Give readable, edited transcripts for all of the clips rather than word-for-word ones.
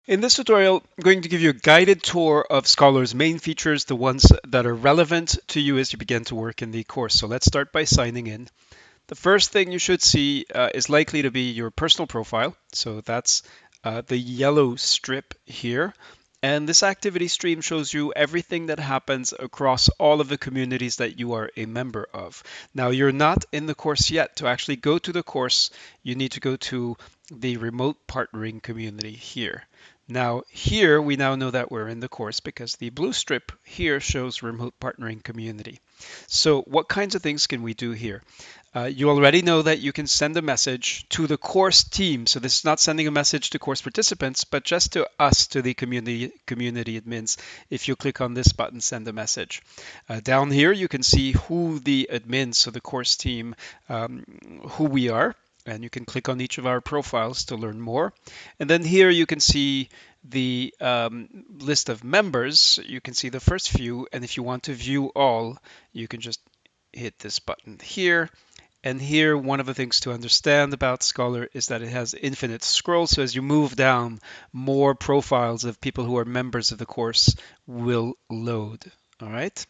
In this tutorial, I'm going to give you a guided tour of Scholar's main features, the ones that are relevant to you as you begin to work in the course. So let's start by signing in. The first thing you should see is likely to be your personal profile. So that's the yellow strip here. And this activity stream shows you everything that happens across all of the communities that you are a member of. Now, you're not in the course yet. To actually go to the course, you need to go to the remote partnering community here. Now, here we now know that we're in the course because the blue strip here shows remote partnering community. So what kinds of things can we do here? You already know that you can send a message to the course team. So this is not sending a message to course participants, but just to us, to the community admins. If you click on this button, send a message. Down here, you can see who the admins, so the course team, who we are. And you can click on each of our profiles to learn more. And then here you can see the list of members. You can see the first few. And if you want to view all, you can just hit this button here. And here, one of the things to understand about Scholar is that it has infinite scroll. So as you move down, more profiles of people who are members of the course will load. All right.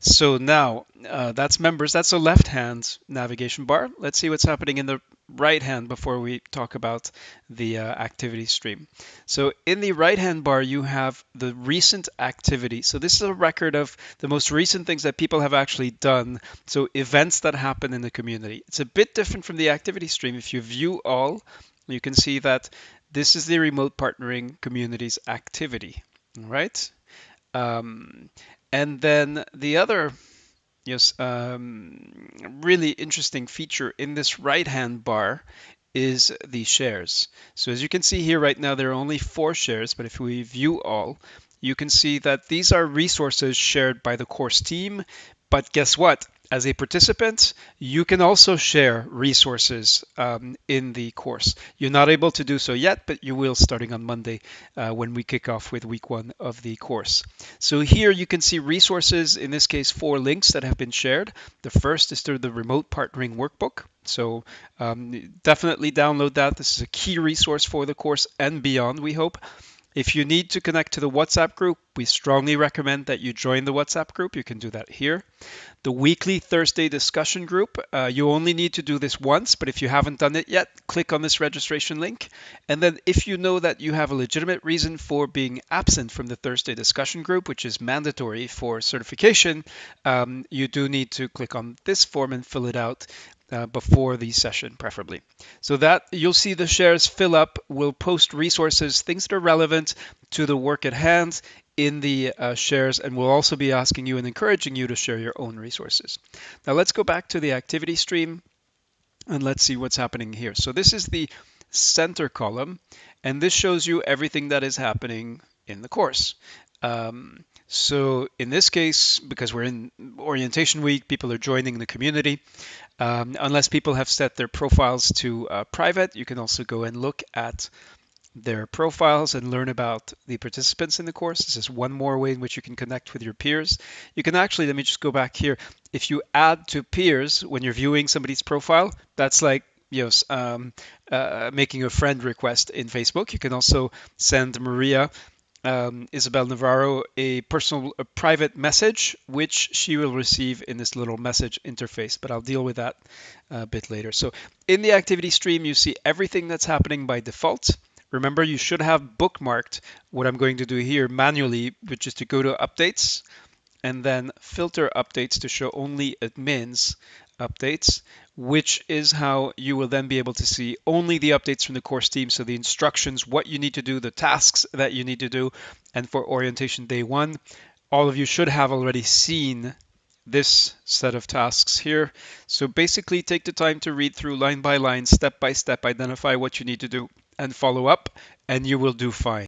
So now that's members. That's a left-hand navigation bar. Let's see what's happening in the right hand before we talk about the activity stream. So in the right-hand bar, you have the recent activity. So this is a record of the most recent things that people have actually done. So events that happen in the community. It's a bit different from the activity stream. If you view all, you can see that this is the remote partnering community's activity. All right. Um, and then the other really interesting feature in this right-hand bar is the shares. So as you can see here right now, there are only 4 shares, but if we view all, you can see that these are resources shared by the course team. But guess what? As a participant, you can also share resources in the course. You're not able to do so yet, but you will starting on Monday when we kick off with week 1 of the course. So here you can see resources, in this case 4 links that have been shared. The first is through the remote partnering workbook. So definitely download that. This is a key resource for the course and beyond, we hope. If you need to connect to the WhatsApp group, we strongly recommend that you join the WhatsApp group. You can do that here. The weekly Thursday discussion group, you only need to do this once, but if you haven't done it yet, click on this registration link. And then if you know that you have a legitimate reason for being absent from the Thursday discussion group, which is mandatory for certification, you do need to click on this form and fill it out before the session, preferably. So that you'll see the shares fill up. We'll post resources, things that are relevant to the work at hand in the shares, and we'll also be asking you and encouraging you to share your own resources. Now let's go back to the activity stream and let's see what's happening here. So this is the center column, and this shows you everything that is happening in the course. So in this case, because we're in orientation week, people are joining the community. Unless people have set their profiles to private, you can also go and look at their profiles and learn about the participants in the course. This is one more way in which you can connect with your peers. You can actually, let me just go back here. If you add to peers when you're viewing somebody's profile, that's like making a friend request in Facebook. You can also send Maria Isabel Navarro a private message, which she will receive in this little message interface, but I'll deal with that a bit later. So in the activity stream, you see everything that's happening by default. Remember, you should have bookmarked what I'm going to do here manually, which is to go to updates and then filter updates to show only admins updates, which is how you will then be able to see only the updates from the course team. So the instructions, what you need to do, the tasks that you need to do. And for orientation day 1, all of you should have already seen this set of tasks here. So basically take the time to read through line by line, step by step, identify what you need to do and follow up, and you will do fine.